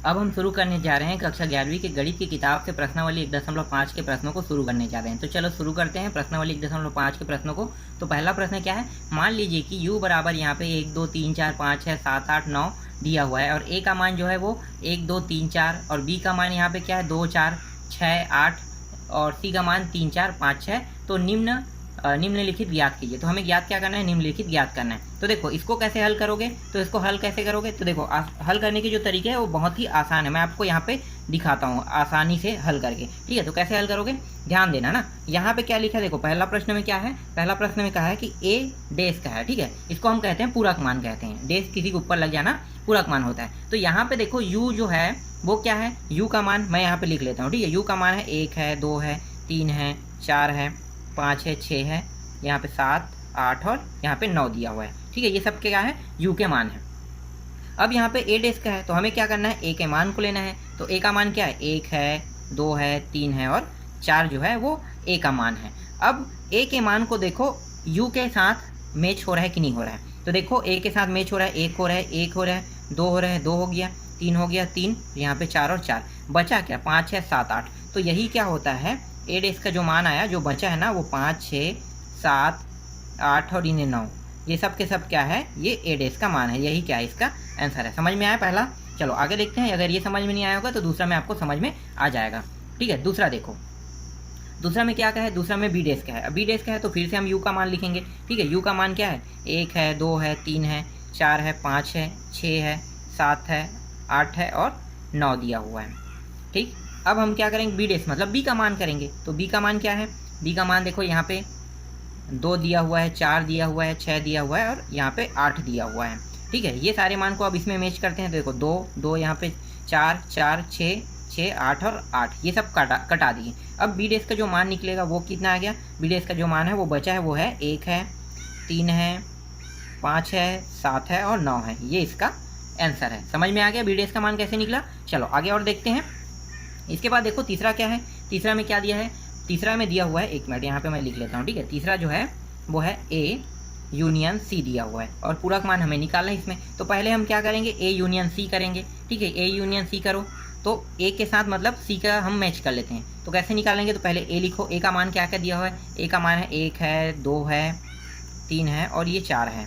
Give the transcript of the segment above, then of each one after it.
अब हम शुरू करने जा रहे हैं कक्षा 11वीं के गणित की किताब से प्रश्नावली 1.5 के प्रश्नों को शुरू करने जा रहे हैं। तो चलो शुरू करते हैं प्रश्नावली 1.5 के प्रश्नों को। तो पहला प्रश्न क्या है, मान लीजिए कि u बराबर यहाँ पे 1 2 3 4 5 6 7 8 9 दिया हुआ है और a का मान जो है वो 1 2 3 4 और b का मान यहाँ पे क्या है 2 4 6 8 और c का मान 3 4 5 6। तो निम्नलिखित ज्ञात कीजिए। तो हमें ज्ञात क्या करना है, निम्नलिखित ज्ञात करना है। तो देखो इसको कैसे हल करोगे, तो इसको हल कैसे करोगे, तो देखो हल करने के जो तरीके है वो बहुत ही आसान है। मैं आपको यहाँ पे दिखाता हूँ आसानी से हल करके, ठीक है। तो कैसे हल करोगे, ध्यान देना ना। यहाँ पे क्या लिखा है, देखो पहला प्रश्न में क्या है, पहला प्रश्न में कहा है कि a डेश का है, ठीक है। इसको हम कहते हैं पूरक मान कहते हैं। डेश किसी के ऊपर लग जाना पूरक मान होता है। तो यहाँ पे देखो u जो है वो क्या है, u का मान मैं यहाँ पे लिख लेता हूँ, ठीक है। u का मान है 1 है 2 है 3 है 4 है 5 है 6 है, यहाँ पे 7 8 और यहाँ पे 9 दिया हुआ है, ठीक है। ये सब क्या है, u के मान है। अब यहाँ पे a डेश का है तो हमें क्या करना है, a के मान को लेना है। तो a का मान क्या है, 1 है 2 है 3 है और 4 जो है वो a का मान है। अब a के मान को देखो u के साथ मैच हो रहा है कि नहीं हो रहा है। तो देखो a के साथ मैच हो रहा है, 1 हो रहा है 1 हो रहा है, 2 हो रहा है 2 हो गया, 3 हो गया 3, यहाँ पे 4 और 4 बचा क्या 5 6 7 8। तो यही क्या होता है, a डेश का जो मान आया जो बचा है ना वो 5 6 7 8 और इन्हें 9, ये सब के सब क्या है, ये a डेश का मान है। यही क्या है, इसका आंसर है। समझ में आया पहला। चलो आगे देखते हैं। अगर ये समझ में नहीं आया होगा तो दूसरा में आपको समझ में आ जाएगा, ठीक है। दूसरा देखो, दूसरा में क्या का है, दूसरा में b डेश का है। अब b डेश का है तो फिर से हम u का मान लिखेंगे, ठीक है। u का मान क्या है, 1 है 2 है 3 है 4 है 5 है 6 है 7 है 8 है और 9 दिया हुआ है, ठीक। अब हम क्या करेंगे, b डेश मतलब b का मान करेंगे। तो b का मान क्या है, b का मान देखो यहाँ पे 2 दिया हुआ है, 4 दिया हुआ है, 6 दिया हुआ है और यहाँ पे 8 दिया हुआ है, ठीक है। ये सारे मान को अब इसमें मैच करते हैं। तो देखो 2 2 यहाँ पे 4 4 6 6 8 और 8 ये सब कटा दिए। अब बी डेश का जो मान निकलेगा वो कितना आ गया, बी डेश का जो मान है वो बचा है वो है 1 है 3 है 5 है 7 है और 9 है। ये इसका आंसर है। समझ में आ गया बी डेश का मान कैसे निकला। चलो आगे और देखते हैं। इसके बाद देखो तीसरा क्या है, तीसरा में क्या दिया है, तीसरा में दिया हुआ है, 1 मिनट यहाँ पे मैं लिख लेता हूँ, ठीक है। तीसरा जो है वो है a यूनियन c दिया हुआ है और पूरक मान हमें निकालना है इसमें। तो पहले हम क्या करेंगे, a यूनियन c करेंगे, ठीक है। a यूनियन c करो तो a के साथ मतलब c का हम मैच कर लेते हैं। तो कैसे निकालेंगे, तो पहले a लिखो। a का मान क्या क्या दिया हुआ है, a का मान है 1 है 2 है 3 है और ये 4 है।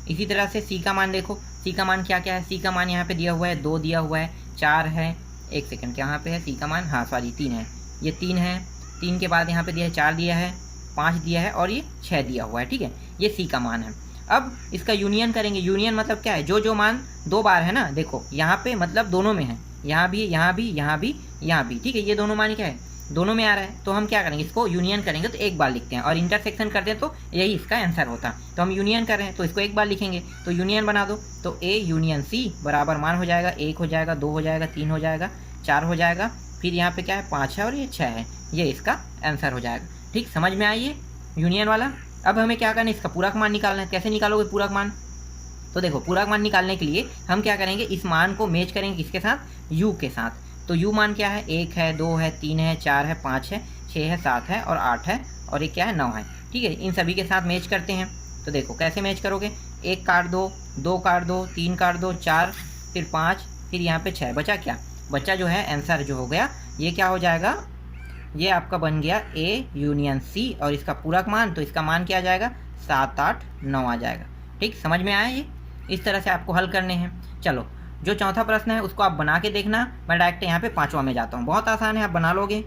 इसी तरह से c का मान देखो, c का मान क्या क्या है, c का मान यहाँ पे दिया हुआ है 2 दिया हुआ है 4 है, एक सेकंड यहाँ पे है c का मान, हाँ सॉरी 3 है, ये 3 है, 3 के बाद यहाँ पे दिया है 4 दिया है 5 दिया है और ये 6 दिया हुआ है, ठीक है। ये c का मान है। अब इसका यूनियन करेंगे। यूनियन मतलब क्या है, जो मान 2 बार है ना, देखो यहाँ पे मतलब दोनों में है, यहाँ भी यहाँ भी यहाँ भी यहाँ भी, ठीक है। ये दोनों मान क्या है, दोनों में आ रहा है। तो हम क्या करेंगे, इसको यूनियन करेंगे तो एक बार लिखते हैं और इंटरसेक्शन करते हैं तो यही इसका आंसर होता। तो हम यूनियन कर रहे हैं तो इसको एक बार लिखेंगे। तो यूनियन बना दो तो a यूनियन c बराबर मान हो जाएगा 1 हो जाएगा 2 हो जाएगा 3 हो जाएगा 4 हो जाएगा, फिर यहाँ पे क्या है 5 है और ये 6 है। ये इसका आंसर हो जाएगा, ठीक। समझ में आइए यूनियन वाला। अब हमें क्या करना है, इसका पूरक मान निकालना है। कैसे निकालोगे पूरक मान, तो देखो पूरक मान निकालने के लिए हम क्या करेंगे, इस मान को मैच करेंगे किसके साथ, u के साथ। तो u मान क्या है, 1 है 2 है 3 है 4 है 5 है 6 है 7 है और 8 है और ये क्या है 9 है, ठीक है। इन सभी के साथ मैच करते हैं। तो देखो कैसे मैच करोगे, 1 काट दो 2 काट दो 3 काट दो 4 फिर 5 फिर यहाँ पे 6, बचा क्या, बचा जो है आंसर जो हो गया ये क्या हो जाएगा, ये आपका बन गया a यूनियन c और इसका पूरक मान, तो इसका मान क्या आ जाएगा 7 8 9 आ जाएगा, ठीक। समझ में आया ये, इस तरह से आपको हल करने हैं। चलो जो चौथा प्रश्न है उसको आप बना के देखना। मैं डायरेक्ट यहाँ पे पांचवा में जाता हूँ, बहुत आसान है, आप बना लोगे।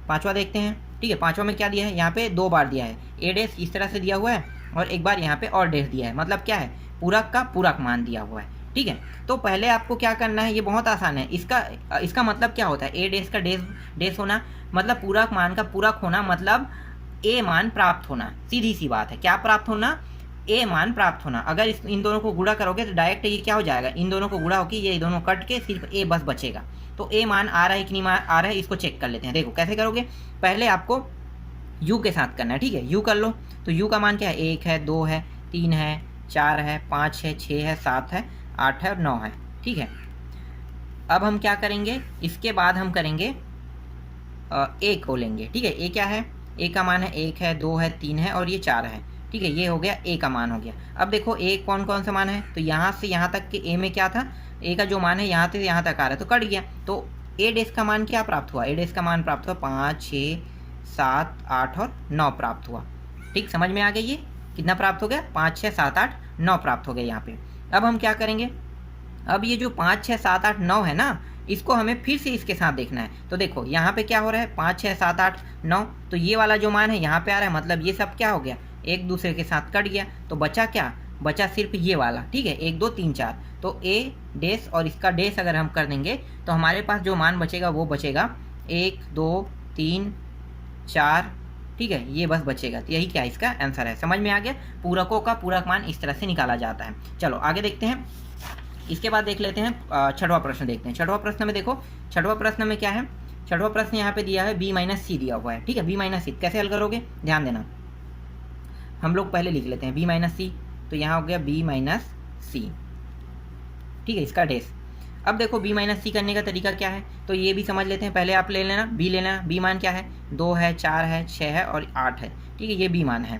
पांचवा देखते हैं, ठीक है। पांचवा में क्या दिया है, यहाँ पे 2 बार दिया है, a डेश इस तरह से दिया हुआ है और एक बार यहाँ पे और डेश दिया है, मतलब क्या है पूरक का पूरक मान दिया हुआ है, ठीक है। तो पहले आपको क्या करना है, ये बहुत आसान है। इसका मतलब क्या होता है, a डेश का डेश होना मतलब पूरक मान का पूरक होना, मतलब a मान प्राप्त होना। सीधी सी बात है, क्या प्राप्त होना, a मान प्राप्त होना। अगर इन दोनों को गुणा करोगे तो डायरेक्ट ये क्या हो जाएगा, इन दोनों को गुणा होकर ये दोनों कट के सिर्फ a बस बचेगा। तो a मान आ रहा है कि नहीं आ रहा है, इसको चेक कर लेते हैं। देखो कैसे करोगे, पहले आपको u के साथ करना है, ठीक है। u कर लो तो u का मान क्या है, 1 है 2 है 3 है 4 है 5 है 6 है 7 है 8 है और 9 है, ठीक है। अब हम क्या करेंगे, इसके बाद हम करेंगे a को लेंगे, ठीक है। a क्या है, a का मान है 1 है 2 है 3 है और ये 4 है, ठीक है, ये हो गया ए का मान हो गया। अब देखो ए कौन कौन सा मान है, तो यहाँ से यहाँ तक के ए में क्या था, ए का जो मान है यहाँ से यहाँ तक आ रहा है तो कट गया, तो ए डेस का मान क्या प्राप्त हुआ, ए डेस का मान प्राप्त हुआ 5, 6, 7, 8 और 9 प्राप्त हुआ। ठीक, समझ में आ गया ये कितना प्राप्त हो गया, 5, 6, 7, 8, 9 प्राप्त हो गया यहाँ पे। अब हम क्या करेंगे, अब ये जो 5, 6, 7, 8, 9 है ना, इसको हमें फिर से इसके साथ देखना है। तो देखो यहाँ पे क्या हो रहा है, 5, 6, 7, 8, 9, तो ये वाला जो मान है यहाँ पे आ रहा है, मतलब ये सब क्या हो गया, एक दूसरे के साथ कट गया, तो बचा क्या, बचा सिर्फ ये वाला। ठीक है, 1, 2, 3, 4, तो ए डेस और इसका डेस अगर हम कर देंगे तो हमारे पास जो मान बचेगा वो बचेगा 1, 2, 3, 4। ठीक है, ये बस बचेगा, तो यही क्या इसका आंसर है। समझ में आ गया, पूरकों का पूरक मान इस तरह से निकाला जाता है। चलो आगे देखते हैं, इसके बाद देख लेते हैं छठवां प्रश्न देखते हैं। छठवां प्रश्न में देखो, छठवां प्रश्न में क्या है, छठवां प्रश्न यहाँ पे दिया है b माइनस सी दिया हुआ है। ठीक है, b माइनस सी कैसे हल करोगे, ध्यान देना, हम लोग पहले लिख लेते हैं b माइनस सी, तो यहाँ हो गया b माइनस सी। ठीक है, इसका डेस। अब देखो b माइनस सी करने का तरीका क्या है, तो ये भी समझ लेते हैं। पहले आप ले लेना b, लेना b मान क्या है, 2 है, 4 है, 6 है और 8 है। ठीक है, ये b मान है,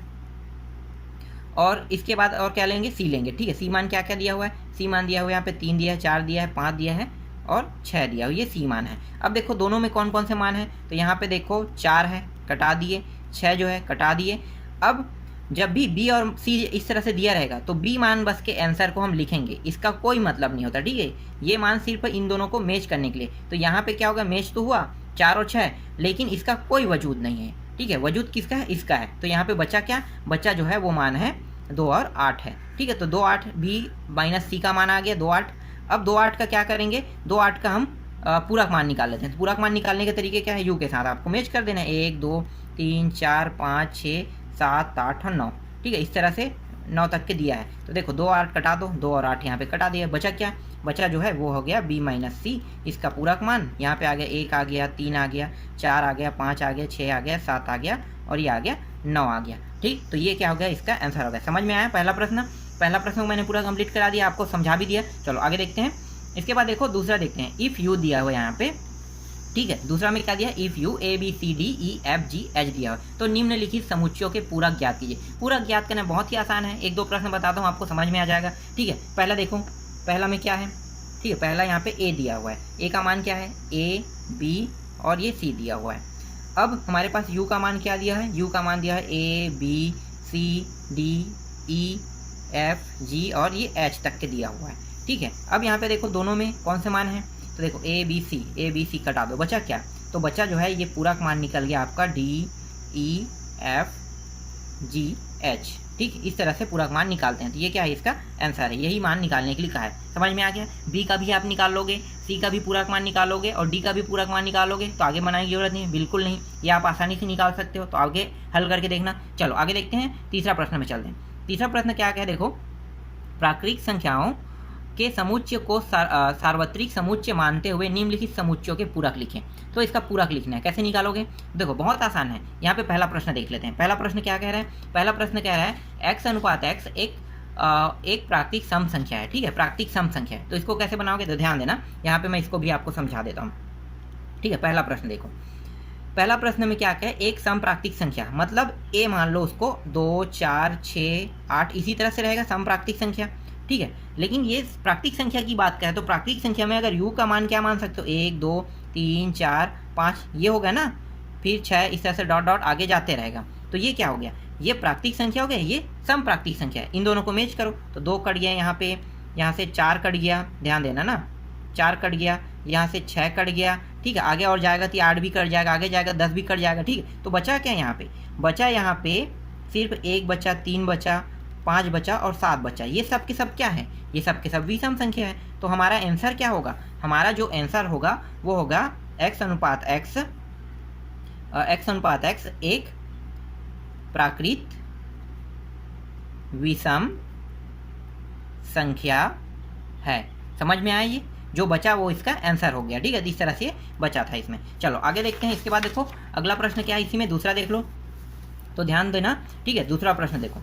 और इसके बाद और क्या लेंगे, सी लेंगे। ठीक है, सी मान क्या क्या दिया हुआ है, सी मान दिया हुआ है यहाँ पे 3 दिया है, 4 दिया है, 5 दिया है और 6 दिया हुआ, ये सी मान है। अब देखो दोनों में कौन कौन से मान है, तो यहाँ पे देखो 4 है, कटा दिए, 6 जो है कटा दिए। अब जब भी बी और सी इस तरह से दिया रहेगा तो बी मान बस के आंसर को हम लिखेंगे, इसका कोई मतलब नहीं होता। ठीक है, ये मान सिर्फ इन दोनों को मैच करने के लिए, तो यहाँ पे क्या होगा, मैच तो हुआ 4 और 6, लेकिन इसका कोई वजूद नहीं है। ठीक है, वजूद किसका है, इसका है, तो यहाँ पे बचा क्या, बचा जो है वो मान है 2 और 8 है। ठीक है, तो 2, 8 बी माइनस सी का मान आ गया 2, 8। अब 2, 8 का क्या करेंगे, 2, 8 का हम पूरक मान निकाल लेते हैं। तो पूरक मान निकालने के तरीके क्या है, यू के साथ आपको मैच कर देना है, 1, 2, 3, 4, 5, 6, 7, 8 और 9। ठीक है, इस तरह से 9 तक के दिया है। तो देखो 2, 8 कटा दो, 2 और 8 यहाँ पे कटा दिया, बचा क्या, बचा जो है वो हो गया b माइनस सी, इसका पूरक मान यहाँ पे आ गया 1 आ गया, 3 आ गया, 4 आ गया, 5 आ गया, 6 आ गया, 7 आ गया और ये आ गया 9 आ गया। ठीक, तो ये क्या हो गया, इसका आंसर हो गया। समझ में आया पहला प्रश्न, पहला प्रश्न को मैंने पूरा कंप्लीट करा दिया, आपको समझा भी दिया। चलो आगे देखते हैं, इसके बाद देखो दूसरा देखते हैं, इफ़ यू दिया हुआ यहाँ पे। ठीक है, दूसरा में क्या दिया, if you A B C D E F G H दिया हो, तो निम्नलिखित समुच्चयों के पूरक ज्ञात कीजिए। पूरक ज्ञात करना बहुत ही आसान है, 1-2 प्रश्न बताता हूँ, आपको समझ में आ जाएगा। ठीक है, पहला देखो, पहला में क्या है, ठीक है, पहला यहाँ पे ए दिया हुआ है, ए का मान क्या है, ए बी और ये सी दिया हुआ है। अब हमारे पास यू का मान क्या दिया है, यू का मान दिया है A B C D E F G और ये एच तक के दिया हुआ है। ठीक है, अब यहाँ पे देखो दोनों में कौन से मान हैं, तो देखो ए बी सी कटा दो, बचा क्या, तो बचा जो है ये पूरक मान निकल गया आपका D E F G H. ठीक, इस तरह से पूरक मान निकालते हैं, तो ये क्या है, इसका आंसर है, यही मान निकालने के लिए कहा है। समझ में आ गया, बी का भी आप निकाल लोगे, सी का भी पूरक मान निकालोगे और डी का भी पूरक मान निकालोगे, तो आगे बनाने की जरूरत नहीं है, बिल्कुल नहीं, ये आप आसानी से निकाल सकते हो, तो आगे हल करके देखना। चलो आगे देखते हैं, तीसरा प्रश्न में चलते हैं। तीसरा प्रश्न क्या है, देखो, प्राकृतिक संख्याओं के समुच्चय को सार्वत्रिक समुच्चय मानते हुए निम्नलिखित समुच्चयों के पूरक लिखें। तो इसका पूरक लिखना है, कैसे निकालोगे, देखो बहुत आसान है। यहाँ पे पहला प्रश्न देख लेते हैं, पहला प्रश्न क्या कह रहा है, पहला प्रश्न कह रहा है x अनुपात x एक प्राकृतिक सम संख्या है। ठीक है, प्राकृतिक सम संख्या है, तो इसको कैसे बनाओगे, तो ध्यान देना, यहाँ पे मैं इसको भी आपको समझा देता हूँ। ठीक है, पहला प्रश्न देखो, पहला प्रश्न में क्या कहे, एक सम प्राकृतिक संख्या, मतलब a मान लो उसको 2, 4, 6, 8 इसी तरह से रहेगा सम प्राकृतिक संख्या। ठीक है, लेकिन ये प्राकृतिक संख्या की बात करें तो प्राकृतिक संख्या में अगर u का मान क्या मान सकते हो, 1, 2, 3, 4, 5 ये होगा ना, फिर 6 इस तरह से डॉट डॉट आगे जाते रहेगा, तो ये क्या हो गया, ये प्राकृतिक संख्या हो गया, ये सम प्राकृतिक संख्या है। इन दोनों को मैच करो, तो 2 कट गया यहाँ पे, यहाँ से 4 कट गया, ध्यान देना ना, 4 कट गया, यहाँ से 6 कट गया। ठीक है, आगे और जाएगा तो 8 भी कट जाएगा, आगे जाएगा 10 भी कट जाएगा। ठीक है, तो बचा क्या यहाँ पे, बचा यहाँ पे सिर्फ 1 बचा, 3 बचा, 5 बचा और 7 बचा, ये सब के सब क्या है, ये सब के सब विषम संख्या है। तो हमारा आंसर क्या होगा, हमारा जो आंसर होगा वो होगा x अनुपात x एक प्राकृत विषम संख्या है। समझ में आया, ये जो बचा वो इसका आंसर हो गया। ठीक है, इस तरह से बचा था इसमें। चलो आगे देखते हैं, इसके बाद देखो अगला प्रश्न क्या है, इसी में दूसरा देख लो, तो ध्यान देना। ठीक है, दूसरा प्रश्न देखो,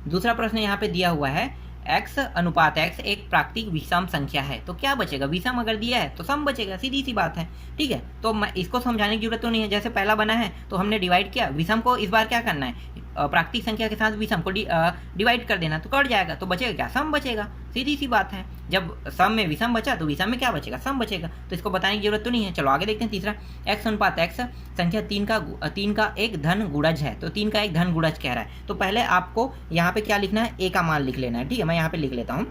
दूसरा प्रश्न यहाँ पे दिया हुआ है x अनुपात x एक प्राकृतिक विषम संख्या है, तो क्या बचेगा, विषम अगर दिया है तो सम बचेगा, सीधी सी बात है। ठीक है, तो इसको समझाने की जरूरत तो नहीं है, जैसे पहला बना है तो हमने डिवाइड किया, विषम को इस बार क्या करना है, प्राकृतिक संख्या के साथ विषम को डिवाइड कर देना, तो कट जाएगा, तो बचेगा क्या, सम बचेगा। सीधी सी बात है, जब सम में विषम बचा तो विषम में क्या बचेगा, सम बचेगा। तो इसको बताने की जरूरत तो नहीं है। चलो आगे देखते हैं। तीसरा, x अनुपात x संख्या 3 का एक धन गुणज है, तो 3 का एक धन गुणज कह रहा है। तो पहले आपको यहाँ पे क्या लिखना है, a का मान लिख लेना है। ठीक है, मैं यहाँ पे लिख लेता हूँ।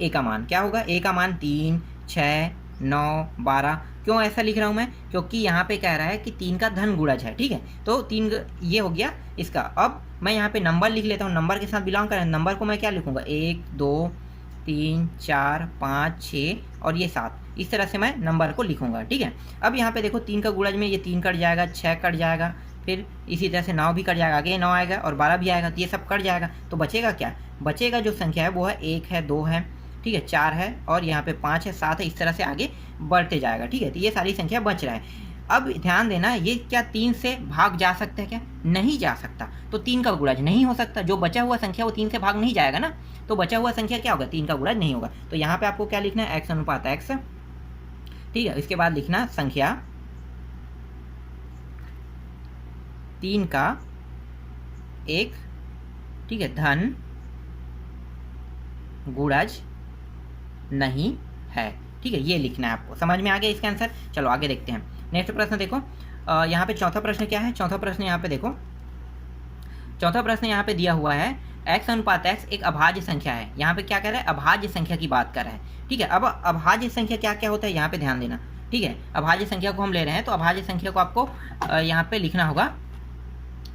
a का मान क्या होगा, a का मान 3, 6, 9, 12। क्यों ऐसा लिख रहा हूँ मैं, क्योंकि यहाँ पे कह रहा है कि 3 का धन गुणज है। ठीक है, तो 3 ये हो गया इसका। अब मैं यहाँ पे नंबर लिख लेता हूँ, नंबर के साथ बिलोंग करें। नंबर को मैं क्या लिखूँगा, 1, 2, 3, 4, 5, 6 और ये 7। इस तरह से मैं नंबर को लिखूँगा। ठीक है, अब यहाँ पे देखो 3 का गुणज में ये 3 कट जाएगा, 6 कट जाएगा, फिर इसी तरह से 9 भी कट जाएगा, आगे 9 आएगा और 12 भी आएगा, तो ये सब कट जाएगा। तो बचेगा क्या, बचेगा जो संख्या है वो है 1 है, 2 है, ठीक है, 4 है और यहाँ पे 5 है, 7 है, इस तरह से आगे बढ़ते जाएगा। ठीक है, तो ये सारी संख्या बच रहा है। अब ध्यान देना, ये क्या 3 से भाग जा सकता है क्या, नहीं जा सकता। तो 3 का गुणज नहीं हो सकता, जो बचा हुआ संख्या वो 3 से भाग नहीं जाएगा ना, तो बचा हुआ संख्या क्या होगा, 3 का गुणज नहीं होगा। तो यहाँ पे आपको क्या लिखना है, x अनुपात x। ठीक है, इसके बाद लिखना संख्या 3 का एक, ठीक है, धन गुणज नहीं है। ठीक है, ये लिखना है आपको। समझ में आ गया इसका आंसर। चलो आगे देखते हैं। नेक्स्ट प्रश्न देखो, यहाँ पे चौथा प्रश्न क्या है, चौथा प्रश्न यहाँ पे देखो, चौथा प्रश्न यहाँ पे दिया हुआ है x अनुपात x एक अभाज्य संख्या है। यहाँ पे क्या कह रहा है, अभाज्य संख्या की बात कर रहा है। ठीक है, अब अभाज्य संख्या क्या क्या होता है यहाँ पे ध्यान देना। ठीक है, अभाज्य संख्या को हम ले रहे हैं, तो अभाज्य संख्या को आपको यहाँ पे लिखना होगा।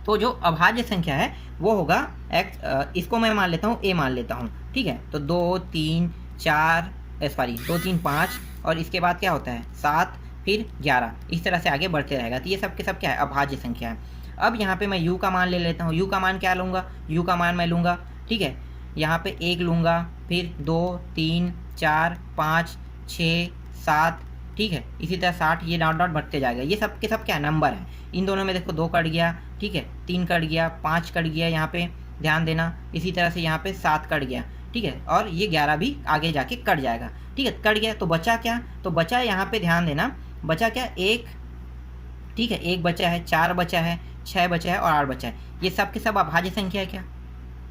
तो जो अभाज्य संख्या है वो होगा x, इसको मैं मान लेता हूँ a मान लेता हूँ। ठीक है, तो 2, 3, 4 2, 3, 5 और इसके बाद क्या होता है 7, फिर 11, इस तरह से आगे बढ़ते रहेगा। तो ये सब के सब क्या है, अभाज्य संख्या है। अब यहाँ पे मैं u का मान ले लेता हूँ। u का मान क्या लूँगा, u का मान मैं लूँगा, ठीक है, यहाँ पे 1 लूँगा, फिर 2, 3, 4, 5, 6, 7, ठीक है, इसी तरह 60, ये डॉट डॉट बढ़ते जाएगा। ये सब के सब क्या है, नंबर है। इन दोनों में देखो 2 कट गया, ठीक है, 3 कट गया, 5 कट गया, यहाँ पे ध्यान देना। इसी तरह से यहाँ पे 7 कट गया, ठीक है, और ये 11 भी आगे जाके कट जाएगा। ठीक है, कट गया, तो बचा क्या, तो बचा यहाँ पे ध्यान देना, बचा क्या, 1, ठीक है, 1 बचा है, 4 बचा है, 6 बचा है और 8 बचा है। ये सब के सब अभाज्य संख्या है क्या,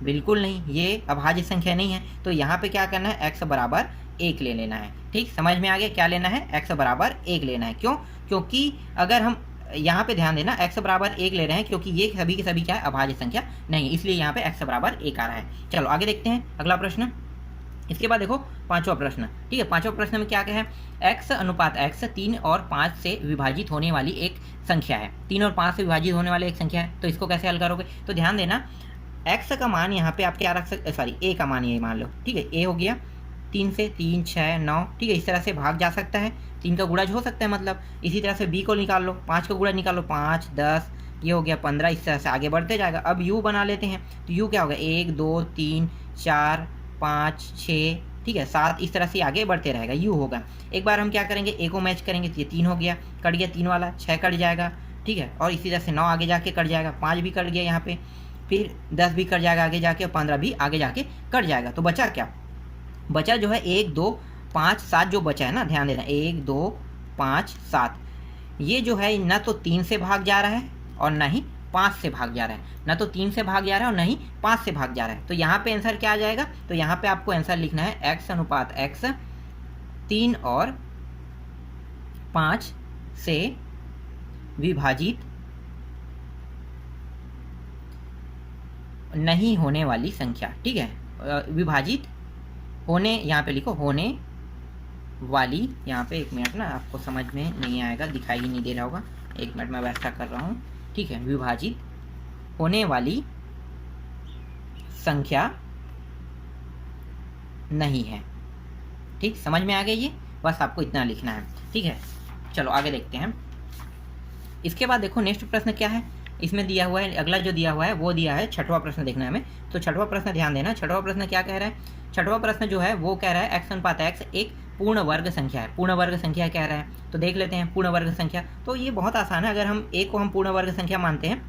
बिल्कुल नहीं, ये अभाज्य संख्या नहीं है। तो यहाँ पे क्या करना है, x बराबर 1 ले लेना है। ठीक, समझ में आ गया, क्या लेना है, x बराबर 1 लेना है। क्यों, क्योंकि अगर हम यहाँ पे ध्यान देना x बराबर 1 ले रहे हैं, क्योंकि ये सभी के सभी क्या है, अभाज्य संख्या नहीं, इसलिए यहाँ पे x बराबर 1 आ रहा है। चलो आगे देखते हैं अगला प्रश्न। इसके बाद देखो पांचवा प्रश्न। ठीक है, पांचवा प्रश्न में क्या है, x अनुपात x 3 और 5 से विभाजित होने वाली एक संख्या है। 3 और 5 से विभाजित होने वाली एक संख्या है, तो इसको कैसे हल करोगे। तो ध्यान देना, x का मान यहाँ पे आप क्या रख सकते, सॉरी a का मान ये मान लो। ठीक है, a हो गया 3 से 3, 6, 9, ठीक है, इस तरह से भाग जा सकता है। 3 का गुणज हो सकता है मतलब। इसी तरह से b को निकाल लो, 5 का गुणज निकालो, 5, 10, ये हो गया 15, इस तरह से आगे बढ़ते जाएगा। अब u बना लेते हैं, तो u क्या होगा, 1, 2, 3, 4, 5, 6, ठीक है, 7, इस तरह से आगे बढ़ते रहेगा, u होगा। एक बार हम क्या करेंगे, a को मैच करेंगे, तो ये 3 हो गया, कट गया 3 वाला, 6 कट जाएगा, ठीक है, और इसी तरह से 9 आगे जाके कट जाएगा, 5 भी कट गया यहाँ पे, फिर 10 भी कट जाएगा आगे जाके, और 15 भी आगे जाके कट जाएगा। तो बचा क्या, बचा जो है 1, 2, 5, 7 जो बचा है ना, ध्यान देना, 1, 2, 5, 7, ये जो है न तो 3 से भाग जा रहा है और न ही 5 से भाग जा रहा है, न तो 3 से भाग जा रहा है और न ही 5 से भाग जा रहा है। तो यहाँ पे आंसर क्या आ जाएगा, तो यहाँ पे आपको आंसर लिखना है x अनुपात x 3 और 5 से विभाजित नहीं होने वाली संख्या। ठीक है, विभाजित होने, यहाँ पे लिखो होने वाली, यहाँ पे 1 मिनट ना, आपको समझ में नहीं आएगा, दिखाई ही नहीं दे रहा होगा, 1 मिनट में वैसा कर रहा हूँ। ठीक है, विभाजित होने वाली संख्या नहीं है। ठीक, समझ में आ गया, ये बस आपको इतना लिखना है। ठीक है, चलो आगे देखते हैं। इसके बाद देखो नेक्स्ट प्रश्न क्या है, इसमें दिया हुआ है, अगला जो दिया हुआ है वो दिया है, छठवां प्रश्न देखना है हमें। तो छठवां प्रश्न ध्यान देना, छठवां प्रश्न क्या कह रहा है, छठवां प्रश्न जो है वो कह रहा है x अनुपात x एक पूर्ण वर्ग संख्या है। पूर्ण वर्ग संख्या कह रहा है, तो देख लेते हैं पूर्ण वर्ग संख्या। तो ये बहुत आसान है, अगर हम a को हम पूर्ण वर्ग संख्या मानते हैं,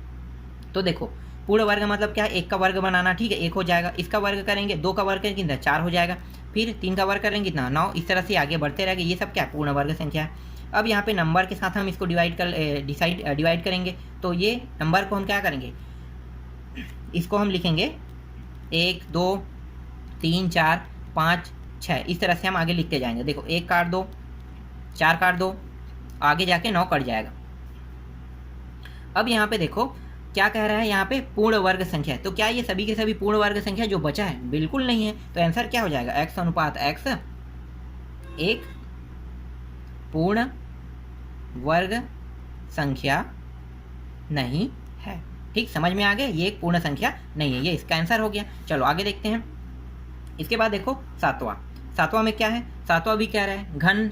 तो देखो पूर्ण वर्ग मतलब क्या है, 1 का वर्ग बनाना, ठीक है, 1 हो जाएगा, इसका वर्ग करेंगे, 2 का वर्ग करेंगे, 4 हो जाएगा, फिर 3 का वर्ग करेंगे कितना, 9, इस तरह से आगे बढ़ते रहेंगे। ये सब क्या है, पूर्ण वर्ग संख्या है। अब यहाँ पे नंबर के साथ हम इसको डिवाइड करेंगे, तो ये नंबर को हम क्या करेंगे, इसको हम लिखेंगे 1 2 3 4 5 6, इस तरह से हम आगे लिखते जाएंगे। देखो 1 काट दो, 4 काट दो, आगे जाके 9 कट जाएगा। अब यहाँ पे देखो क्या कह रहा है, यहाँ पे पूर्ण वर्ग संख्या है, तो क्या ये सभी के सभी पूर्ण वर्ग संख्या जो बचा है? बिल्कुल नहीं है। तो आंसर क्या हो जाएगा? x अनुपात x एक पूर्ण वर्ग संख्या नहीं है। ठीक, समझ में आ गया? ये एक पूर्ण संख्या नहीं है, ये इसका आंसर हो गया। चलो आगे देखते हैं। इसके बाद देखो सातवां में क्या है? सातवां भी कह रहा है घन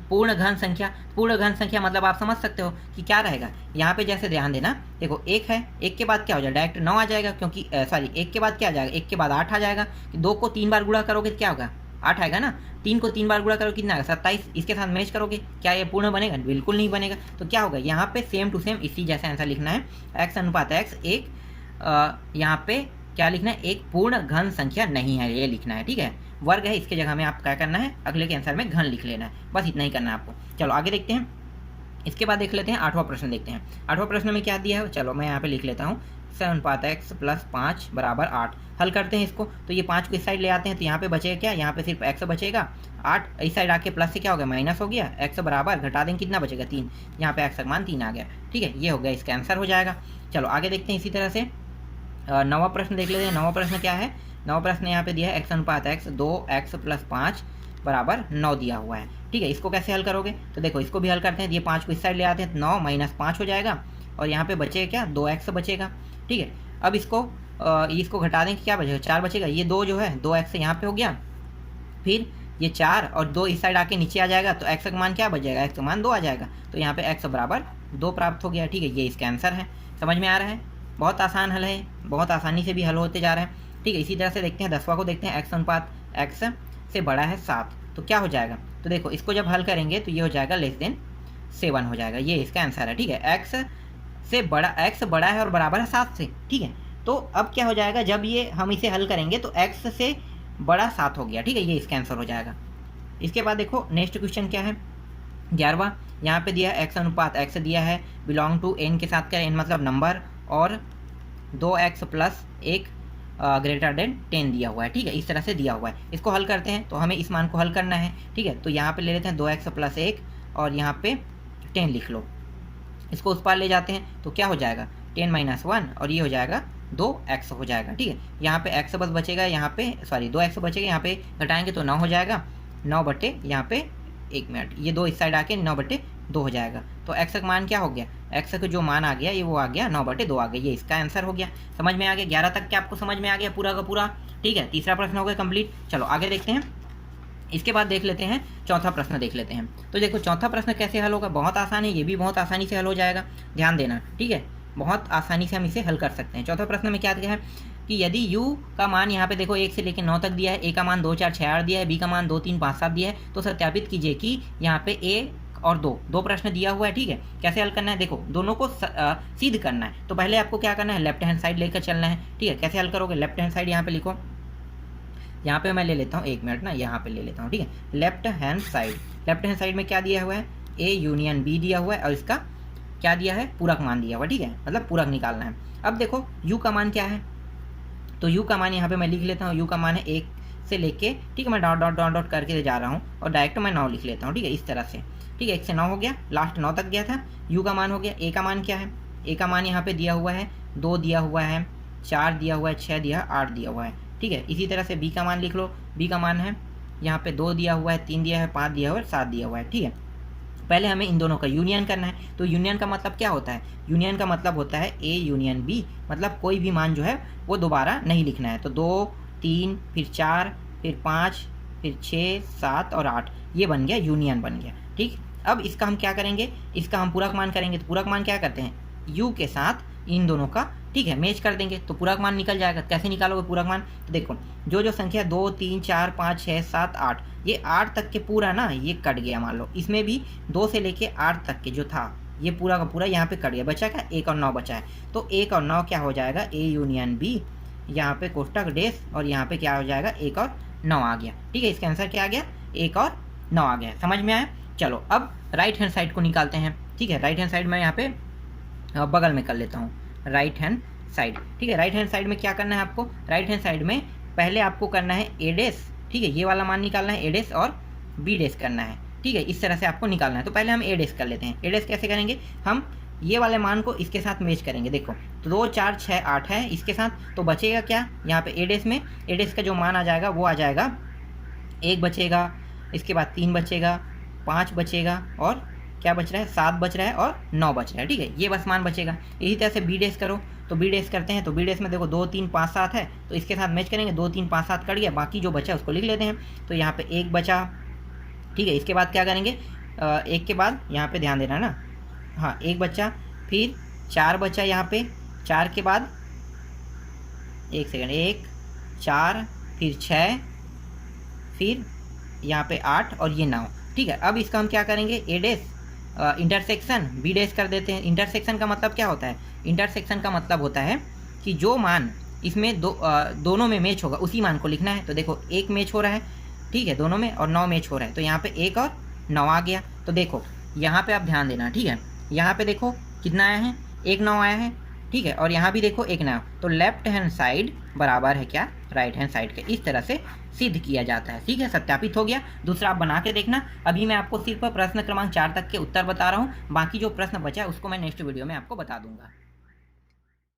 पूर्ण घन संख्या। पूर्ण घन संख्या मतलब आप समझ सकते हो कि क्या रहेगा। यहाँ पे जैसे ध्यान देना, देखो 1 है, 1 के बाद क्या हो जाएगा? डायरेक्ट 9 आ जाएगा, क्योंकि सॉरी 1 के बाद क्या आ जाएगा? 1 के बाद 8 आ जाएगा। 2 को 3 बार गुणा करोगे तो क्या होगा? 8 आएगा ना। 3 को 3 बार गुणा करोगे कितना आएगा? 27। इसके साथ मैच करोगे, क्या ये पूर्ण बनेगा? बिल्कुल नहीं बनेगा। तो क्या होगा? यहाँ पे सेम टू सेम इसी जैसा आंसर लिखना है। x अनुपात x एक यहाँ पे क्या लिखना है? एक पूर्ण घन संख्या नहीं है, ये लिखना है। ठीक है, वर्ग है, इसके जगह में आप क्या करना है? अगले के आंसर में घन लिख लेना है, बस इतना ही करना है आपको। चलो आगे देखते हैं। इसके बाद देख लेते हैं 8वां प्रश्न देखते हैं। 8वां प्रश्न में क्या दिया है? चलो मैं यहाँ पे लिख लेता हूँ 7 अनुपात x प्लस 5 बराबर 8। हल करते हैं इसको, तो ये 5 को इस साइड ले आते हैं, तो यहाँ पे बचेगा क्या? यहाँ पे सिर्फ x बचेगा। 8 इस साइड आके प्लस से क्या हो गया? माइनस हो गया। x बराबर घटा देंगे, कितना बचेगा? 3। यहाँ पे x का मान 3 आ गया। ठीक है, ये हो गया, इसका आंसर हो जाएगा। चलो आगे देखते हैं। इसी तरह से 9वां प्रश्न देख लेते हैं। 9वां प्रश्न क्या है? 9वां प्रश्न यहाँ पे दिया है x अनुपात x 2x प्लस 5 बराबर 9 दिया हुआ है। ठीक है, इसको कैसे हल करोगे? तो देखो इसको भी हल करते हैं। ये 5 को इस साइड ले आते हैं, 9 माइनस 5 हो जाएगा, और यहाँ पे बचेगा क्या? 2x बचेगा। ठीक है, अब इसको घटा दें, क्या बचेगा? 4 बचेगा। ये 2 जो है 2x यहाँ पे हो गया, फिर ये 4 और 2 इस साइड आके नीचे आ जाएगा, तो x का मान क्या बच जाएगा? x का मान 2 आ जाएगा। तो यहाँ पे x बराबर 2 प्राप्त हो गया। ठीक है, ये इसका आंसर है। समझ में आ रहा है? बहुत आसान हल है, बहुत आसानी से भी हल होते जा रहे हैं। ठीक है, इसी तरह से देखते हैं 10वां को देखते हैं। x अनुपात x से बड़ा है 7, तो क्या हो जाएगा? तो देखो इसको जब हल करेंगे तो ये हो जाएगा <7 हो जाएगा, ये इसका आंसर है। ठीक है, x बड़ा है और बराबर है 7 से। ठीक है, तो अब क्या हो जाएगा? जब ये हम इसे हल करेंगे तो x से बड़ा 7 हो गया। ठीक है, ये इसका आंसर हो जाएगा। इसके बाद देखो नेक्स्ट क्वेश्चन क्या है? 11वां। यहाँ पे दिया है x अनुपात x दिया है बिलोंग टू n के साथ क्या? n मतलब नंबर, और 2x प्लस 1 ग्रेटर देन 10 दिया हुआ है। ठीक है, इस तरह से दिया हुआ है। इसको हल करते हैं, तो हमें इस मान को हल करना है। ठीक है, तो यहाँ पे ले लेते हैं 2x प्लस 1 और यहाँ पे 10 लिख लो। इसको उस पार ले जाते हैं, तो क्या हो जाएगा? 10 माइनस 1, और ये हो जाएगा 2x हो जाएगा। ठीक है, यहाँ पे x बस बचेगा, यहाँ पे सॉरी 2x बचेगा, यहाँ पे घटाएंगे तो 9 हो जाएगा। 9 बटे यहाँ पे 1 मिनट, ये 2 इस साइड आके 9/2 हो जाएगा। तो x का मान क्या हो गया? x का जो मान आ गया ये वो आ गया 9/2 आ गया, ये इसका आंसर हो गया। समझ में आ गया? 11 तक क्या आपको समझ में आ गया पूरा का पूरा? ठीक है, तीसरा प्रश्न हो गया कंप्लीट। चलो आगे देखते हैं। इसके बाद देख लेते हैं चौथा प्रश्न देख लेते हैं। तो देखो चौथा प्रश्न कैसे हल होगा? बहुत आसान है, ये भी बहुत आसानी से हल हो जाएगा, ध्यान देना। ठीक है, बहुत आसानी से हम इसे हल कर सकते हैं। चौथा प्रश्न में क्या दिया है कि यदि u का मान यहाँ पे देखो 1 से लेकर 9 तक दिया है, a का मान 2 4 6 8 दिया है, b का मान 2 3 5 7 दिया है, तो सत्यापित कीजिए कि यहाँ पे a और 2 प्रश्न दिया हुआ है। ठीक है, कैसे हल करना है? देखो दोनों को सिद्ध करना है, तो पहले आपको क्या करना है? लेफ्ट हैंड साइड लेकर चलना है। ठीक है, कैसे हल करोगे? लेफ्ट हैंड साइड यहाँ पे लिखो, यहाँ पे मैं ले लेता हूँ, 1 मिनट ना, यहाँ पे ले लेता हूँ। ठीक है, लेफ्ट हैंड साइड में क्या दिया हुआ है? a यूनियन b दिया हुआ है, और इसका क्या दिया है? पूरक मान दिया हुआ है। ठीक है, मतलब पूरक निकालना है। अब देखो u का मान क्या है? तो u का मान यहाँ पे मैं लिख लेता हूँ। u का मान है 1 से लेके, ठीक है, मैं डॉट डॉट डॉट डॉट करके जा रहा हूँ, और डायरेक्ट मैं 9 लिख लेता हूँ। ठीक है, इस तरह से। ठीक है, 1 से 9 हो गया, लास्ट 9 तक गया था। u का मान हो गया। a का मान क्या है? a का मान यहाँ पे दिया हुआ है 2 दिया हुआ है, 4 दिया हुआ है, 6 दिया, 8 दिया हुआ है। ठीक है, इसी तरह से b का मान लिख लो। b का मान है यहाँ पे 2 दिया हुआ है, 3 दिया है, 5 दिया हुआ है, 7 दिया हुआ है। ठीक है, पहले हमें इन दोनों का यूनियन करना है। तो यूनियन का मतलब क्या होता है? यूनियन का मतलब होता है a यूनियन b, मतलब कोई भी मान जो है वो दोबारा नहीं लिखना है। तो 2 3 फिर 4 फिर 5 फिर 6 7 और 8, ये बन गया यूनियन बन गया। ठीक, अब इसका हम क्या करेंगे? इसका हम पूरक मान करेंगे। तो पूरक मान क्या करते हैं? u के साथ इन दोनों का, ठीक है, मैच कर देंगे तो पूरक मान निकल जाएगा। कैसे निकालोगे पूरक मान? तो देखो जो संख्या 2 3 4 5 6 7 8, ये 8 तक के पूरा ना ये कट गया। मान लो इसमें भी 2 से लेके 8 तक के जो था ये पूरा का पूरा यहाँ पे कट गया, बचा क्या? 1 और 9 बचा है। तो 1 और 9 क्या हो जाएगा? a यूनियन b, यहाँ पे कोष्टक डेस, और यहाँ पे क्या हो जाएगा? 1 और 9 आ गया। ठीक है, इसका आंसर क्या आ गया? 1 और 9 आ गया। समझ में आया? चलो अब राइट हैंड साइड को निकालते हैं। ठीक है, राइट हैंड साइड में यहाँ पे बगल में कर लेता हूँ। Right hand side. ठीक है, राइट हैंड साइड में क्या करना है आपको, राइट हैंड साइड में पहले आपको करना है ए डैश, ठीक है, ये वाला मान निकालना है, ए डैश और बी डैश करना है। ठीक है, इस तरह से आपको निकालना है। तो पहले हम ए डैश कर लेते हैं। ए डैश कैसे करेंगे, हम ये वाले मान को इसके साथ मैच करेंगे। देखो तो 2 4 6 8 है इसके साथ, तो बचेगा क्या यहाँ पे ए डैश में, ए डैश का जो मान आ जाएगा वो आ जाएगा 1 बचेगा, इसके बाद 3 बचेगा, 5 बचेगा और क्या बच रहा है, 7 बच रहा है और 9 बच रहा है। ठीक है, ये बस मान बचेगा। इसी तरह से बी डैश करो, तो बी डैश करते हैं, तो बी डैश में देखो 2 3 5 7 है, तो इसके साथ मैच करेंगे, 2 3 5 7 कट गया, बाकी जो बचा उसको लिख लेते हैं। तो यहाँ पे 1 बचा। ठीक है, इसके बाद क्या करेंगे, 1 के बाद यहाँ पे ध्यान देना ना, हाँ 1 बचा, फिर 4 बचा यहाँ पे, 4 के बाद 1 सेकंड, 1 4 फिर 6 फिर यहाँ पे 8 और ये 9। ठीक है, अब इसका हम क्या करेंगे, ए डैश इंटरसेक्शन बी डैश कर देते हैं। इंटरसेक्शन का मतलब क्या होता है, इंटरसेक्शन का मतलब होता है कि जो मान इसमें दोनों में मैच होगा उसी मान को लिखना है। तो देखो 1 मैच हो रहा है, ठीक है, दोनों में, और 9 मैच हो रहा है, तो यहाँ पे 1 और 9 आ गया। तो देखो यहाँ पे आप ध्यान देना, ठीक है, यहाँ पे देखो कितना आया है, 1 9 आया है। ठीक है, और यहाँ भी देखो 1 9, तो लेफ्ट हैंड साइड बराबर है क्या, राइट हैंड साइड के। इस तरह से सिद्ध किया जाता है। ठीक है, सत्यापित हो गया। दूसरा आप बना के देखना। अभी मैं आपको सिर्फ प्रश्न क्रमांक 4 तक के उत्तर बता रहा हूँ, बाकी जो प्रश्न बचा है उसको मैं नेक्स्ट वीडियो में आपको बता दूंगा।